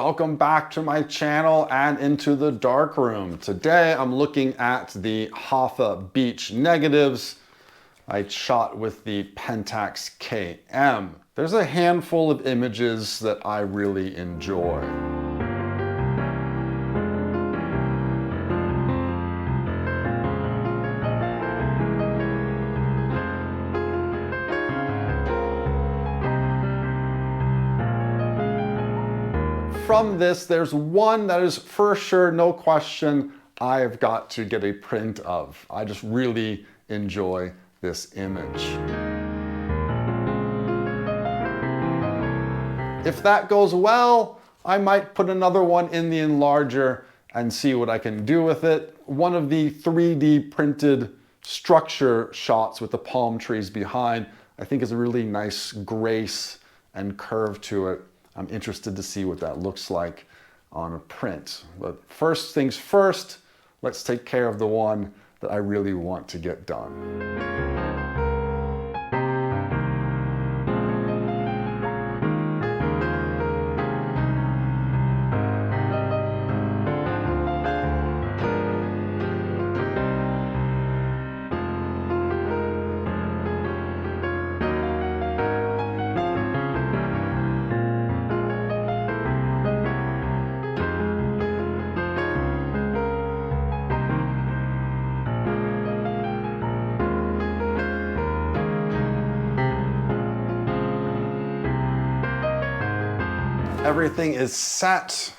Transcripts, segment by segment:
welcome back to my channel and into the darkroom. Today I'm looking at the Haffa beach negatives I shot with the Pentax KM. There's a handful of images that I really enjoy. From this, there's one that is for sure, no question, I've got to get a print of. I just really enjoy this image. If that goes well, I might put another one in the enlarger and see what I can do with it. One of the 3D printed structure shots with the palm trees behind, I think is a really nice grace and curve to it. I'm interested to see what that looks like on a print. But first things first, let's take care of the one that I really want to get done. Everything is set.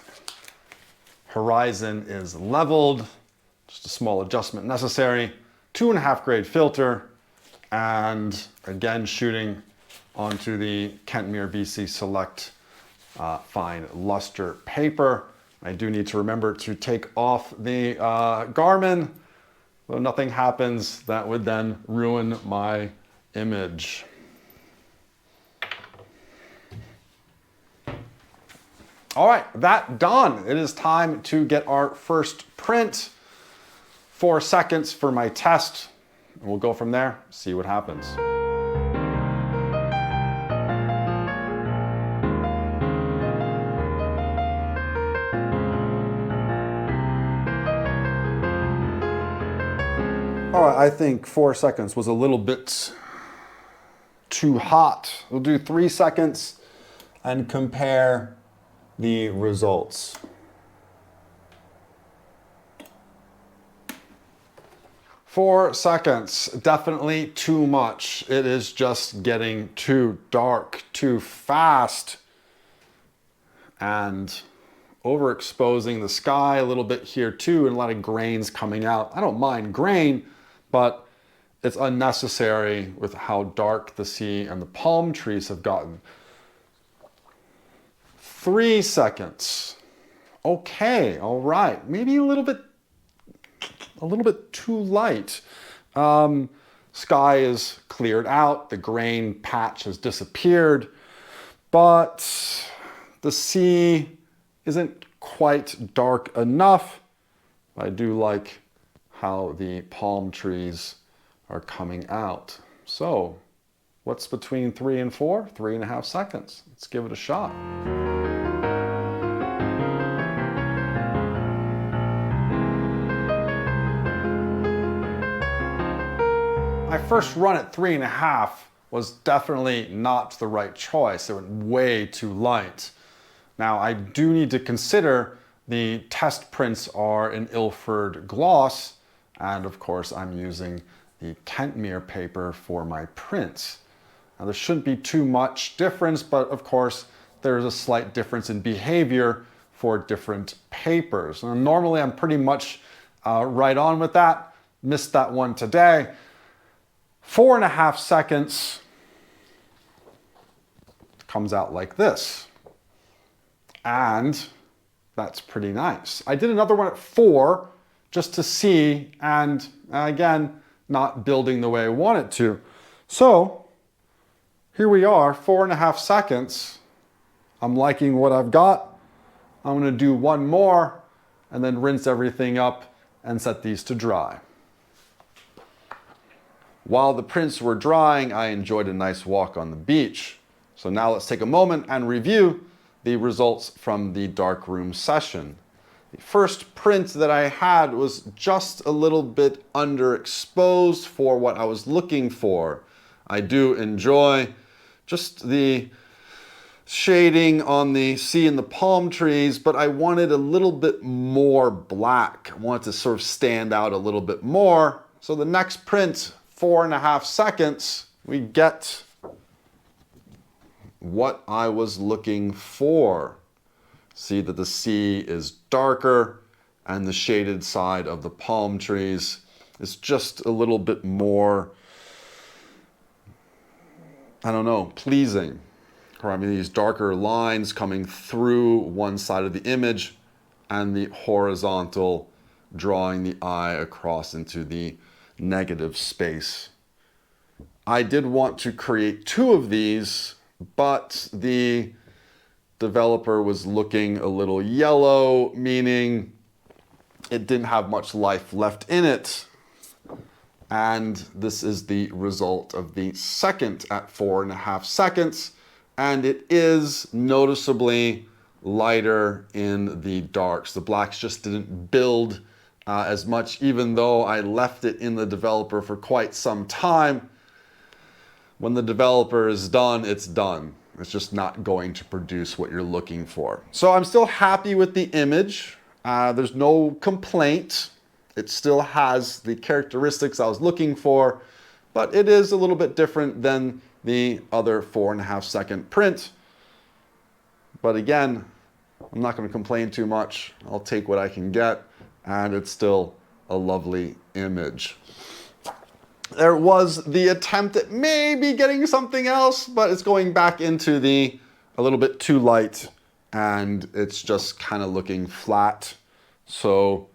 Horizon is leveled. Just a small adjustment necessary. 2.5 grade filter. And again, shooting onto the Kentmere BC Select fine luster paper. I do need to remember to take off the Garmin. Though nothing happens, that would then ruin my image. All right, that done. It is time to get our first print. 4 seconds for my test. We'll go from there, see what happens. All right, I think 4 seconds was a little bit too hot. We'll do 3 seconds and compare the results. Four seconds, definitely too much. It is just getting too dark, too fast, and overexposing the sky a little bit here too, and a lot of grains coming out. I don't mind grain, but it's unnecessary with how dark the sea and the palm trees have gotten. 3 seconds. Okay, all right. Maybe a little bit too light. Sky is cleared out. The grain patch has disappeared, but the sea isn't quite dark enough. I do like how the palm trees are coming out. So what's between 3 and 4? 3.5 seconds. Let's give it a shot. My first run at 3.5 was definitely not the right choice. It went way too light. Now I do need to consider the test prints are in Ilford gloss, and of course I'm using the Kentmere paper for my prints. Now there shouldn't be too much difference, but of course there's a slight difference in behavior for different papers. Now, normally I'm pretty much right on with that. Missed that one today. 4.5 seconds comes out like this. And that's pretty nice. I did another one at 4 just to see, and again, not building the way I want it to. So here we are, 4.5 seconds. I'm liking what I've got. I'm gonna do one more and then rinse everything up and set these to dry. While the prints were drying, I enjoyed a nice walk on the beach. So now let's take a moment and review the results from the darkroom session. The first print that I had was just a little bit underexposed for what I was looking for. I do enjoy just the shading on the sea and the palm trees, but I wanted a little bit more black. I wanted to sort of stand out a little bit more. So the next print, 4.5 seconds, we get what I was looking for. See that the sea is darker and the shaded side of the palm trees is just a little bit more, I don't know, pleasing. Or I mean, these darker lines coming through one side of the image and the horizontal drawing the eye across into the negative space. I did want to create 2 of these, but the developer was looking a little yellow, meaning it didn't have much life left in it. And this is the result of the second at 4.5 seconds. And it is noticeably lighter in the darks. The blacks just didn't build as much, even though I left it in the developer for quite some time. When the developer is done, it's done. It's just not going to produce what you're looking for. So I'm still happy with the image. There's no complaint. It still has the characteristics I was looking for, but it is a little bit different than the other 4.5 second print. But again, I'm not going to complain too much. I'll take what I can get, and it's still a lovely image. There was the attempt at maybe getting something else, but it's going back into the a little bit too light, and it's just kind of looking flat. So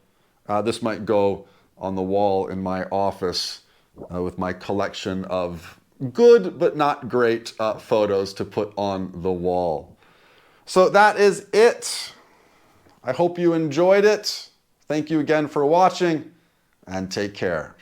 this might go on the wall in my office with my collection of good but not great photos to put on the wall. So that is it. I hope you enjoyed it. Thank you again for watching, and take care.